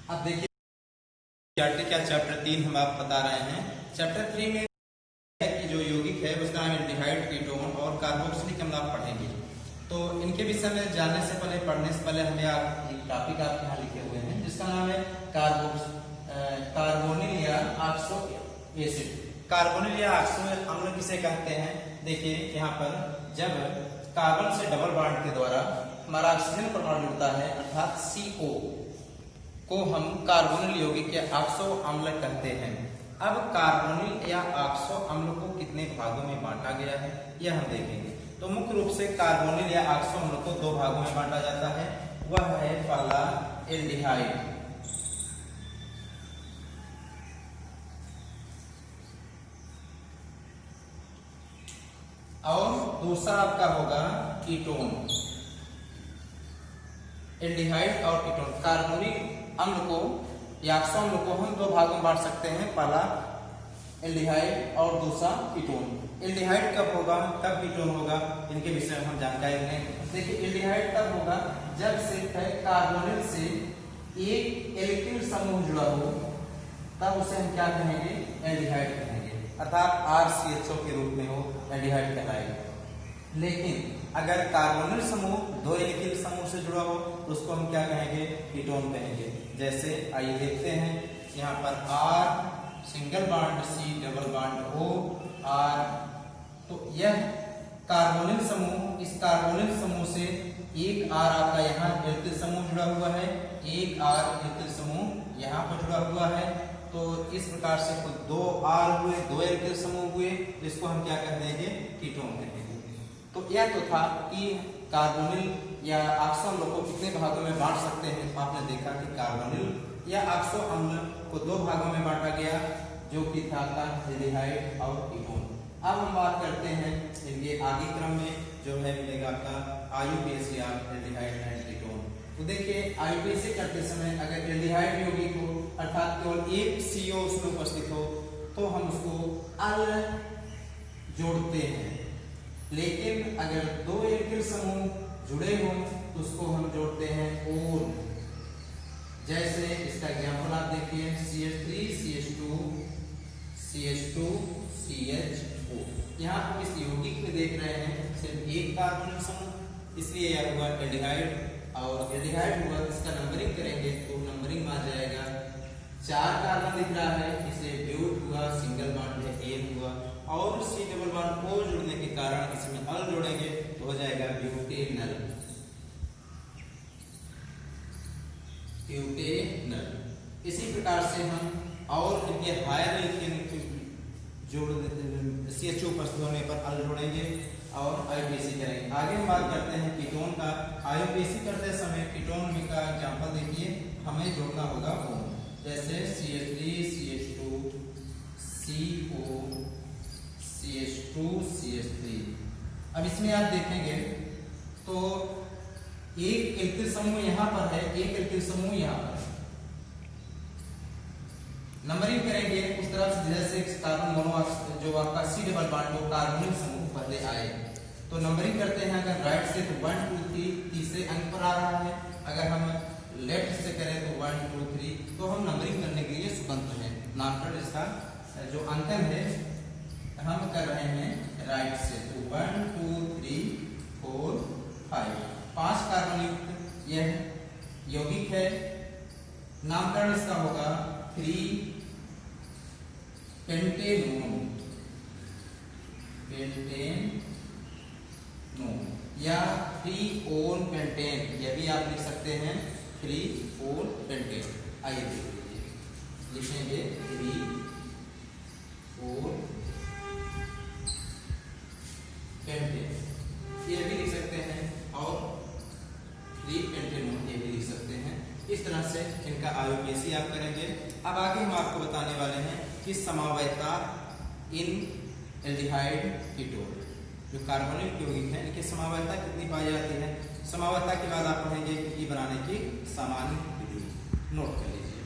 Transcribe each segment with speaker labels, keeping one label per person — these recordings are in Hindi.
Speaker 1: अब देखिए का चैप्टर 3 हम आप बता रहे हैं। चैप्टर 3 में कि जो यौगिक है उसका नाम एल्डिहाइड, कीटोन और कार्बोक्सिलिक अम्ल आप पढ़ेंगे। तो इनके विषय में जानने से पहले, पढ़ने से पहले हमें आप एक टॉपिक आपके यहाँ लिखे हुए हैं जिसका नाम है कार्बोनिल या ऑक्सो एसिड। कार्बोनिल या ऑक्सो अम्ल किसे कहते हैं? देखिए यहाँ पर जब कार्बन से डबल बॉन्ड के द्वारा हमारा ऑक्सीजन परमाणु जुड़ता है अर्थात CO को हम कार्बोनिल यौगिक या ऑक्सो अम्ल कहते हैं। अब कार्बोनिल या ऑक्सो अम्ल को कितने भागों में बांटा गया है यह हम देखेंगे। तो मुख्य रूप से कार्बोनिल या ऑक्सो अम्ल को दो भागों में बांटा जाता है। वह है पहला एल्डिहाइड और दूसरा आपका होगा कीटोन। एल्डिहाइड और कीटोन, कार्बोनिल अम्ल को या ऑक्सो अम्ल को हम दो भागों में बांट सकते हैं, पहला एल्डिहाइड और दूसरा कीटोन। एल्डिहाइड कब होगा, कब कीटोन होगा, इनके विषय में हम जानकारी लेंगे। देखिए एल्डिहाइड तब होगा जब सिर्फ कार्बोनिल से एक इलेक्ट्रिक समूह जुड़ा हो, तब उसे हम क्या कहेंगे? एल्डिहाइड कहेंगे, अर्थात RCHO के रूप में हो एल्डिहाइड कहलाएगा। लेकिन अगर कार्बोनिल समूह दो एल्किल समूह से जुड़ा हो तो उसको हम क्या कहेंगे? कीटोन कहेंगे। जैसे आइए देखते हैं यहाँ पर R single bond C double bond O R, तो यह कार्बोनिल समूह, इस कार्बोनिल समूह से एक R आपका यहाँ एल्किल समूह जुड़ा हुआ है, एक R एल्किल समूह यहाँ पर जुड़ा हुआ है। तो इस प्रकार से कुल दो R हुए, दो एल्किल समूह हुए, इसको हम क्या कह देंगे? कीटोन कहेंगे। तो यह तो था कि कार्बोनिल या ऑक्सो अम्ल को कितने भागों में बांट सकते हैं। तो आपने देखा कि कार्बोनिल या ऑक्सो अम्ल को दो भागों में बांटा गया, जो कि था एल्डिहाइड और कीटोन। अब हम बात करते हैं इनके आगे क्रम में जो है मिलेगा आपका IUPAC या एल्डिहाइड एंड कीटोन। तो देखिए IUPAC करते समय अगर एल्डिहाइड यौगिक हो अर्थात केवल एक CO उसमें उपस्थित हो तो हम उसको अल जोड़ते हैं, लेकिन अगर दो एल्किल समूह जुड़े हों तो उसको हम जोड़ते हैं ओन। जैसे इसका एग्जांपल आप देखिए CH3 CH2 CH2 CHO। यहाँ हम इस यौगिक में देख रहे हैं सिर्फ एक कार्बोनिल समूह, इसलिए यह हुआ एल्डिहाइड। और एल्डिहाइड हुआ, इसका नंबरिंग करेंगे तो नंबरिंग में आ जाएगा 4 कार्बन दिख रहा है, इसे ब्यूट हुआ, सिंगल बॉन्ड है एन हुआ, और C डबल बॉन्ड O जुड़ने के कारण इसमें अल जोड़ेंगे तो हो जाएगा ब्यूटेनल। ब्यूटेनल। इसी प्रकार से हम और इनके हायर जोड़ CHO उपस्थित होने पर अल जोड़ेंगे और IUPAC करेंगे। आगे हम बात करते हैं कीटोन का। IUPAC करते समय कीटोन का एग्जांपल देखिए, हमें जोड़ना होगा O। जैसे CH3 CH2 CO CH2 CH3। अब इसमें आप देखेंगे तो एक एल्किल समूह यहाँ पर है, एक एल्किल समूह यहाँ पर है। नंबरिंग करेंगे उस तरह से जैसे कार्बन मोनो जो आपका C डबल बॉन्ड हो कार्बोनिल समूह पहले आए, तो नंबरिंग करते हैं। अगर राइट से तो 1 2 3 तीसरे अंक पर आ रहा है, अगर हम लेफ्ट से करें तो 1 2 3, तो हम नंबरिंग करने के लिए स्वतंत्र हैं। नामकरण इसका जो अंकन है हम कर रहे हैं राइट से, तो 1 2 3 4 5, 5 कार्बन युक्त यह यौगिक है। नामकरण इसका होगा 3 पेंटेनोन या 3 ओन पेंटेन, यह भी आप लिख सकते हैं 3 ओन पेंटेन। आइए लिखेंगे 3 ओन पेंटेन, ये भी लिख सकते हैं, और 3 पेंटेनोन ये भी लिख सकते हैं। इस तरह से इनका IUPAC आप करेंगे। अब आगे हम आपको बताने वाले हैं कि समवायता इन एल्डिहाइड कीटोन, जो कार्बोनिल यौगिक है, इनकी समवायता कितनी पाई जाती है। समवायता के बाद आप पढ़ेंगे कि बनाने की सामान्य विधि, नोट कर लीजिए।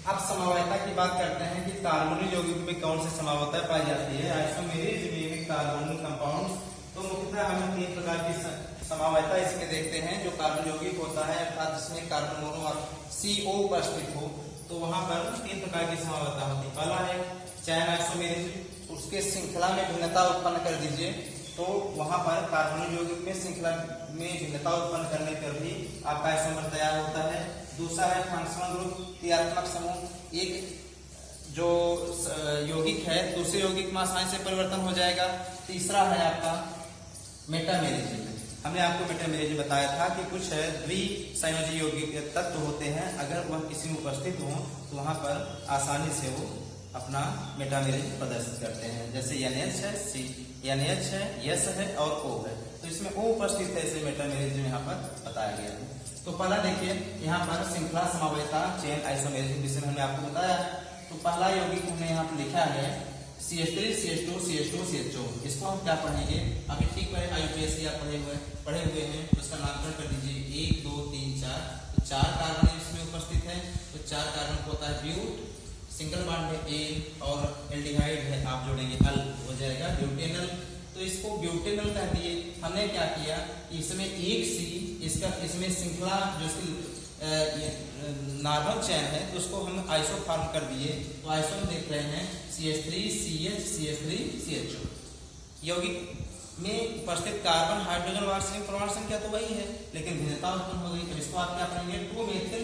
Speaker 1: अब समवायता की बात करते हैं कि कार्बोनिल यौगिक में कौन सी समवायता पाई जाती है। आइसोमेरिज में कार्बोनिल कंपाउंड्स, तो मुख्यतः हमें 3 प्रकार की समावयता इसमें देखते हैं जो कार्बन यौगिक होता है अर्थात जिसमें कार्बन मोनो और CO उपस्थित हो, तो वहां पर 3 प्रकार की समावयता होती है। पहला है चैन आइसोमेरिज्म, उसके श्रृंखला में भिन्नता उत्पन्न कर दीजिए, तो वहां पर कार्बन यौगिक में श्रृंखला में भिन्नता उत्पन्न करने पर भी आपका आइसोमर तैयार होता है। दूसरा है फंक्शनल ग्रुप, क्रियात्मक समूह, एक जो यौगिक है दूसरे यौगिक में आसानी से परिवर्तन हो जाएगा। तीसरा है आपका मेटामेरिज्म। हमने आपको मेटामेरिज्म बताया था कि कुछ द्विसंयोजी यौगिक तत्व होते हैं, अगर वह किसी में उपस्थित हो तो वहां पर आसानी से वो अपना मेटामेरिज्म प्रदर्शित करते हैं। जैसे NH है, NH है, S है और O है, तो इसमें O उपस्थित है, इसे मेटामेरिज्म यहाँ पर बताया गया है। तो पहला देखिए यहाँ पर श्रृंखला समावयता चेन आइसोमेरिज्म जिसे हमने आपको बताया है। तो पहला यौगिक हमने यहाँ पर लिखा है CH3 CH2 CH2 CHO। इसको हम क्या पढ़ेंगे, अभी ठीक पढ़े IUPAC आप पढ़े हुए हैं, तो उसका नामकरण कर दीजिए 1 2 3 4। तो 4 कार्बन इसमें उपस्थित है, तो 4 कार्बन को होता है ब्यूट, सिंगल बॉन्ड है एन और एल्डिहाइड है, आप जोड़ेंगे अल, हो जाएगा ब्यूटेनल। तो इसको ब्यूटेनल कह दिए। हमने क्या किया, इसमें एक C इसका इसमें श्रृंखला जो इसकी नॉर्मल चैन है तो उसको हम आइसो फॉर्म कर दिए। तो आइसो में देख रहे हैं CH3 CH CH3 CHO। यौगिक में उपस्थित कार्बन हाइड्रोजन वार्षिक परमाणु संख्या तो वही है, लेकिन भिन्नता उत्पन्न हो गई। तो इसको आप क्या पढ़ेंगे, 2 मेथिल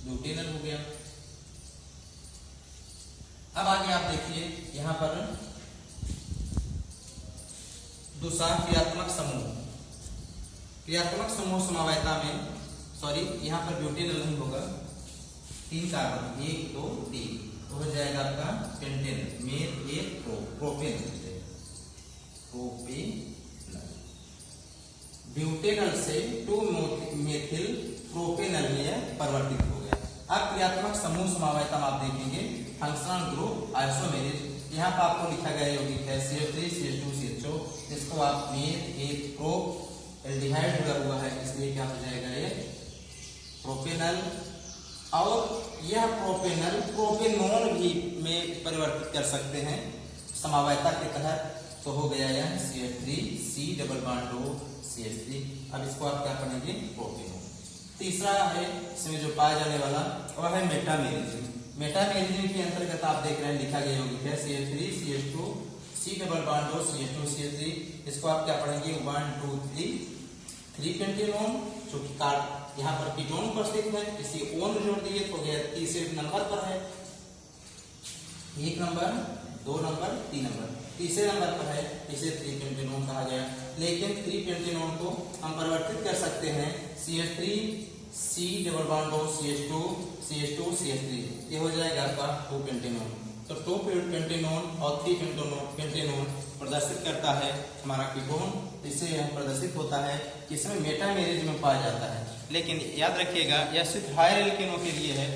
Speaker 1: ब्यूटेनल हो गया। अब आगे आप देखिए यहाँ पर दूसरा क्रियात्मक समूह। क्रियात्मक समूह समावयता में यहाँ पर ब्यूटेनल नहीं होगा, 3 कार्बन 1 2 3, तो हो जाएगा आपका पेंटेन में एक प्रोपेन ब्यूटेनल से 2 मेथिल प्रोपेनल में परिवर्तित हो गया। अब क्रियात्मक समूह समावयता में आप देखेंगे फंक्शनल ग्रुप आइसोमेरिज्म। यहाँ पर आपको लिखा गया यौगिक है CH3 CH2 CHO, इसको आप में एक प्रो एल्डिहाइड जुड़ा हुआ है, इसलिए क्या हो जाएगा ये प्रोपेनल। और यह प्रोपेनल प्रोपेनोन भी में परिवर्तित कर सकते हैं समावयता के तहत, तो हो गया यह CH3 C double bond O CH3। अब इसको आप क्या पढ़ेंगे, प्रोपेनोन। तीसरा है इसमें जो पाया जाने वाला वह है मेटामेरिज्म। मेटामेरिज्म के अंतर्गत आप देख रहे हैं लिखा गया यौगिक है CH3 CH2 C double bond O CH2 CH3। इसको आप क्या पढ़ेंगे 1 2 3 पेंटेनोन, जो कि यहाँ पर कीटोन उपस्थित है, इसी ओन जोड़ दिए तो गया तीसरे नंबर पर है, 1 नंबर 2 नंबर 3 नंबर, तीसरे नंबर पर है, इसे 3 पेंटेनोन कहा गया। लेकिन 3 पेंटेनोन को हम परिवर्तित कर सकते हैं CH3 C double bond O CH2 CH2 CH3, ये हो जाएगा आपका 2 पेंटेनोन। तो 2 पेंटेनोन और 3 पेंटेनोन प्रदर्शित करता है हमारा कीटोन, इससे यह प्रदर्शित होता है कि इसमें मेटामेरिज्म में पाया जाता है। लेकिन याद रखिएगा यह सिर्फ हायर एल्केनों के लिए है,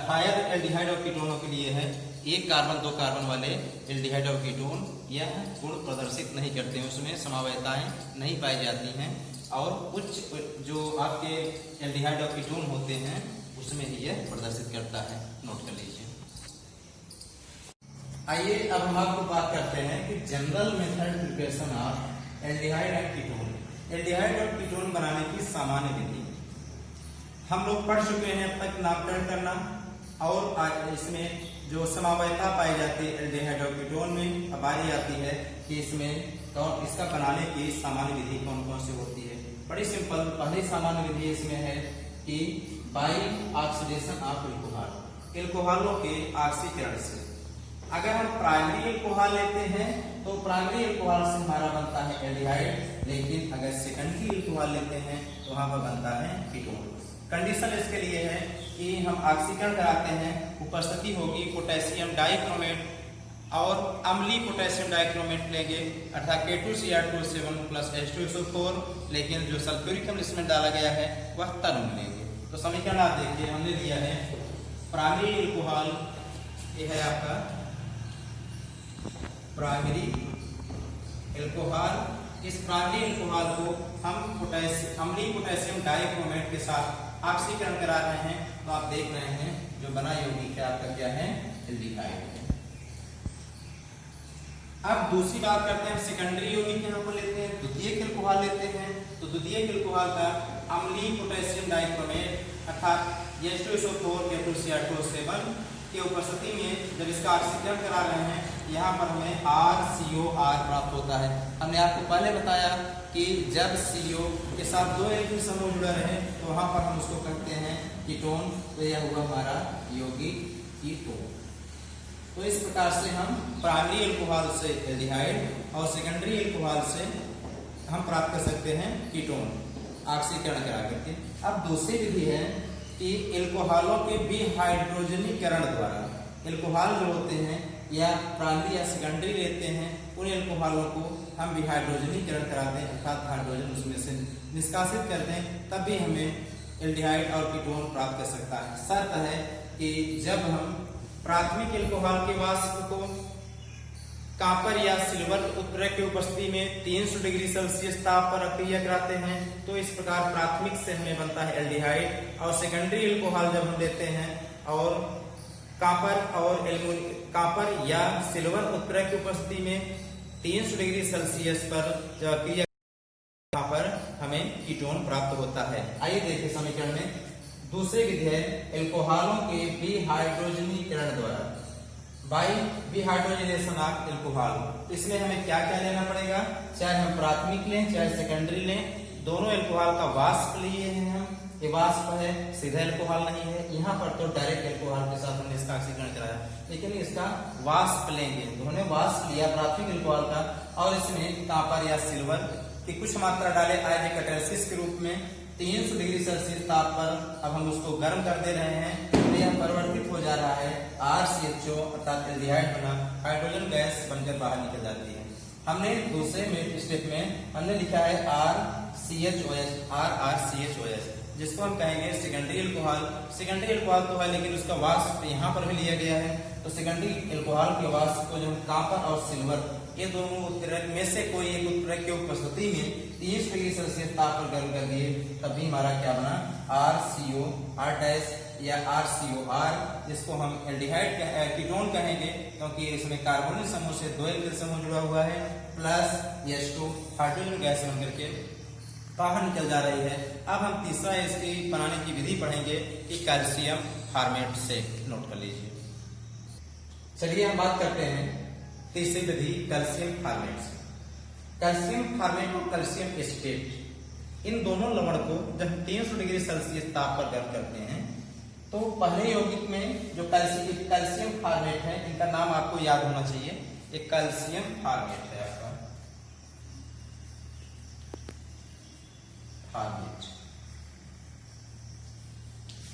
Speaker 1: हायर एल्डिहाइड और कीटोनों के लिए है। 1 कार्बन 2 कार्बन वाले एल्डिहाइड और कीटोन यह गुण प्रदर्शित नहीं करते हैं, उसमें समावयताएं नहीं पाई जाती हैं, और उच्च जो आपके एल्डिहाइड और कीटोन होते हैं उसमें ही यह प्रदर्शित करता है, नोट कर लीजिए। आइए अब हम आपको बात करते हैं कि general method preparation of aldehyde and ketone. Aldehyde और कीटोन बनाने की सामान्य विधि हम लोग पढ़ चुके हैं अब तक, नामकरण करना, और आज इसमें जो समावयता पाई जाती है एल्डिहाइड और कीटोन में, अब बारी आती है कि इसमें और इसका बनाने की सामान्य विधि कौन कौन सी होती है। बड़ी सिंपल, पहली सामान्य विधि इसमें है कि बाई ऑक्सीडेशन ऑफ एल्कोहल, एल्कोहलों के ऑक्सीकरण से। अगर हम प्राइमरी एल्कोहल लेते हैं तो प्राइमरी एल्कोहल से हमारा बनता है एल्डिहाइड, लेकिन अगर सेकेंडरी एल्कोहल लेते हैं तो वहां पर बनता है कीटोन। कंडीशन इसके लिए है कि हम ऑक्सीकरण कराते हैं, उपस्थिति होगी पोटेशियम डाइक्रोमेट और अम्लीय पोटेशियम डाइक्रोमेट लेंगे, अर्थात K2Cr2 प्लस H2SO4, लेकिन जो सल्फ्यूरिक अम्ल इसमें डाला गया है वह तरुण लेंगे। तो समीकरण आप देखिए, हमने लिया है प्राइमरी एल्कोहल, ये है आपका प्राइमरी एल्कोहल। इस प्राइमरी एल्कोहल को हम अम्लीय पोटेशियम डाइक्रोमेट के साथ ऑक्सीकरण करा रहे हैं, तो आप देख रहे हैं जो बना यौगिक है आपका क्या है, एल्डिहाइड है। अब दूसरी बात करते हैं, सेकेंडरी यौगिक यहाँ पर लेते हैं, द्वितीयक एल्कोहल लेते हैं। तो द्वितीयक एल्कोहल का अम्लीय पोटेशियम डाइक्रोमेट अर्थात H2SO4 F2Cr2O7 की उपस्थिति में जब इसका ऑक्सीकरण करा रहे हैं, यहाँ पर हमें RCOR प्राप्त होता है। हमने आपको पहले बताया कि जब CO के साथ दो एल्किल समूह जुड़े रहे तो वहाँ पर हम उसको कहते हैं कीटोन। तो यह हुआ हमारा यौगिक कीटोन। तो इस प्रकार से हम प्राइमरी एल्कोहल से एल्डिहाइड और सेकेंडरी एल्कोहल से हम प्राप्त कर सकते हैं कीटोन ऑक्सीकरण करा करके। अब दूसरी विधि है कि एल्कोहलों के विहाइड्रोजनीकरण द्वारा एल्कोहल जो होते हैं या प्राइमरी या सेकेंडरी लेते हैं, उन एल्कोहलों को हम विहाइड्रोजनीकरण कराते हैं अर्थात हाइड्रोजन उसमें से निष्कासित करते हैं, तब भी हमें एल्डिहाइड और कीटोन प्राप्त कर सकता है। शर्त है कि जब हम प्राथमिक एल्कोहल के वाष्प को कॉपर या सिल्वर उत्प्रेरक की उपस्थिति में 300 डिग्री सेल्सियस ताप पर अक्रिया कराते हैं, तो इस प्रकार प्राथमिक से हमें बनता है एल्डिहाइड। और सेकेंडरी एल्कोहल जब हम लेते हैं और कॉपर या सिल्वर उत्प्रेरक की उपस्थिति में 300 डिग्री सेल्सियस पर जब अक्रिया यहाँ पर हमें कीटोन प्राप्त होता है। आइए देखिए समीकरण में दूसरी विधि है एल्कोहलों के विहाइड्रोजनीकरण द्वारा बाई विहाइड्रोजनेशन ऑफ एल्कोहल। इसमें हमें क्या क्या लेना पड़ेगा, चाहे हम प्राथमिक लें चाहे सेकेंडरी लें, दोनों एल्कोहल का वाष्प लिए हैं हम। ये वाष्प है, सीधा एल्कोहल नहीं है। यहाँ पर तो डायरेक्ट एल्कोहल के साथ हमने इसका ऑक्सीकरण कराया, लेकिन इसका वाष्प लेंगे। तो हमने वाष्प लिया प्राथमिक एल्कोहल का और इसमें कॉपर या सिल्वर की कुछ मात्रा डाले आयनिक कैटालिसिस के रूप में 300 डिग्री सेल्सियस ताप पर अब हम उसको गर्म कर दे रहे हैं। यह परिवर्तित हो जा रहा है RCHO अर्थात एल्डिहाइड बना हाइड्रोजन गैस बनकर बाहर निकल जाती है। हमने दूसरे में स्टेप में हमने लिखा है RCHOS जिसको हम कहेंगे सेकेंडरी एल्कोहल। सेकेंडरी एल्कोहल तो है लेकिन उसका वाष्प यहाँ पर भी लिया गया है। तो सेकेंडरी एल्कोहल के वाष्प को जो कॉपर और सिल्वर ये दोनों उत्प्रेरक में से कोई एक उत्प्रेरक की उपस्थिति में 30 डिग्री सेल्सियस ताप पर गर्म कर दिए, तभी हमारा क्या बना RCOR- या RCOR, जिसको हम एल्डिहाइड कीटोन कहेंगे क्योंकि इसमें कार्बोनिल समूह से दो एल्किल समूह जुड़ा हुआ है प्लस H2 हाइड्रोजन गैस बनकर के बाहर निकल जा रही है। अब हम तीसरा इसकी बनाने की विधि पढ़ेंगे कि कैल्शियम फॉर्मेट से। नोट कर लीजिए। चलिए हम बात करते हैं तीसरी विधि कैल्शियम फॉर्मेट से। कैल्शियम फॉर्मेट और कैल्शियम एसीटेट इन दोनों लवण को जब 300 डिग्री सेल्सियस ताप पर गर्म करते हैं तो पहले यौगिक में जो कैल्शियम फॉर्मेट है, इनका नाम आपको याद होना चाहिए। एक कैल्शियम फॉर्मेट है आपका फॉर्मेट,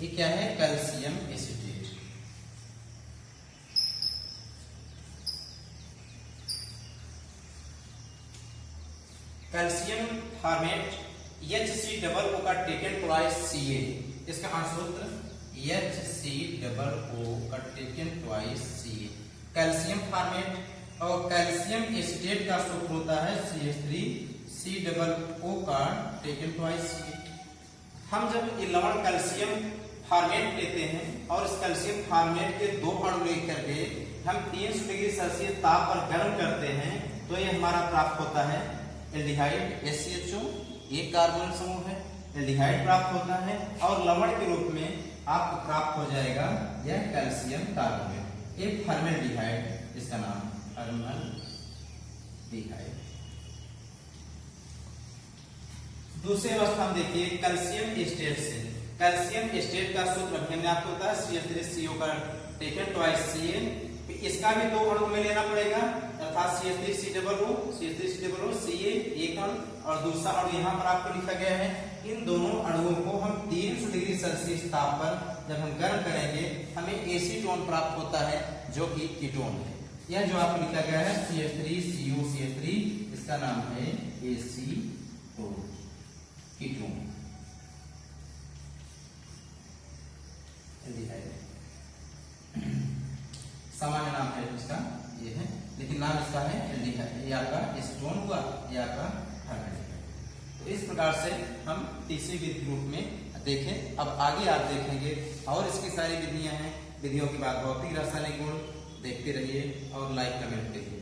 Speaker 1: ये क्या है calcium acetate. Calcium formate HCOO का टेकन ट्वाइस Ca, इसका सूत्र HCOO का taken twice Ca calcium formate. और कैल्शियम एसीटेट का सूत्र होता है CH3COO का टेकन ट्वाइस Ca। हम जब ये लवण कैल्शियम फॉर्मेट लेते हैं और इस कैल्शियम फॉर्मेट के दो अणु लेकर के हम 300 डिग्री सेल्सियस ताप पर गर्म करते हैं, तो ये हमारा प्राप्त होता है एल्डिहाइड HCHO, एक कार्बन समूह है, एल्डिहाइड प्राप्त होता है और लवण के रूप में आपको प्राप्त हो जाएगा यह कैल्शियम कार्बोनेट, एक फॉर्मेल्डिहाइड, इसका नाम फॉर्मेल्डिहाइड। दूसरी अवस्था हम देखिए कैल्शियम एस्टेट से। कैल्शियम एस्टेट का सूत्र हमने आपको बताया CH3CO का टेकन ट्वाइस Ca। इसका भी दो अणु में लेना पड़ेगा अर्थात CH3COO Ca एक अणु और दूसरा अणु यहाँ पर आपको लिखा गया है। इन दोनों अणुओं को हम 300 डिग्री सेल्सियस ताप पर जब हम गर्म करेंगे हमें एसीटोन प्राप्त होता है जो कि कीटोन है। यह जो आपको लिखा गया है CH3COCH3, इसका नाम है एसीटोन कीटोन। सामान्य नाम है इसका ये है, लेकिन नाम इसका है एल्डिहाइड। ये आपका एसीटोन हुआ, ये आपका फॉर्मेल्डिहाइड। तो इस प्रकार से हम तीसरी विधि के रूप में देखें। अब आगे आप देखेंगे और इसकी सारी विधियां हैं। विधियों के बाद भौतिक रासायनिक गुण देखते रहिए और लाइक कमेंट करिए।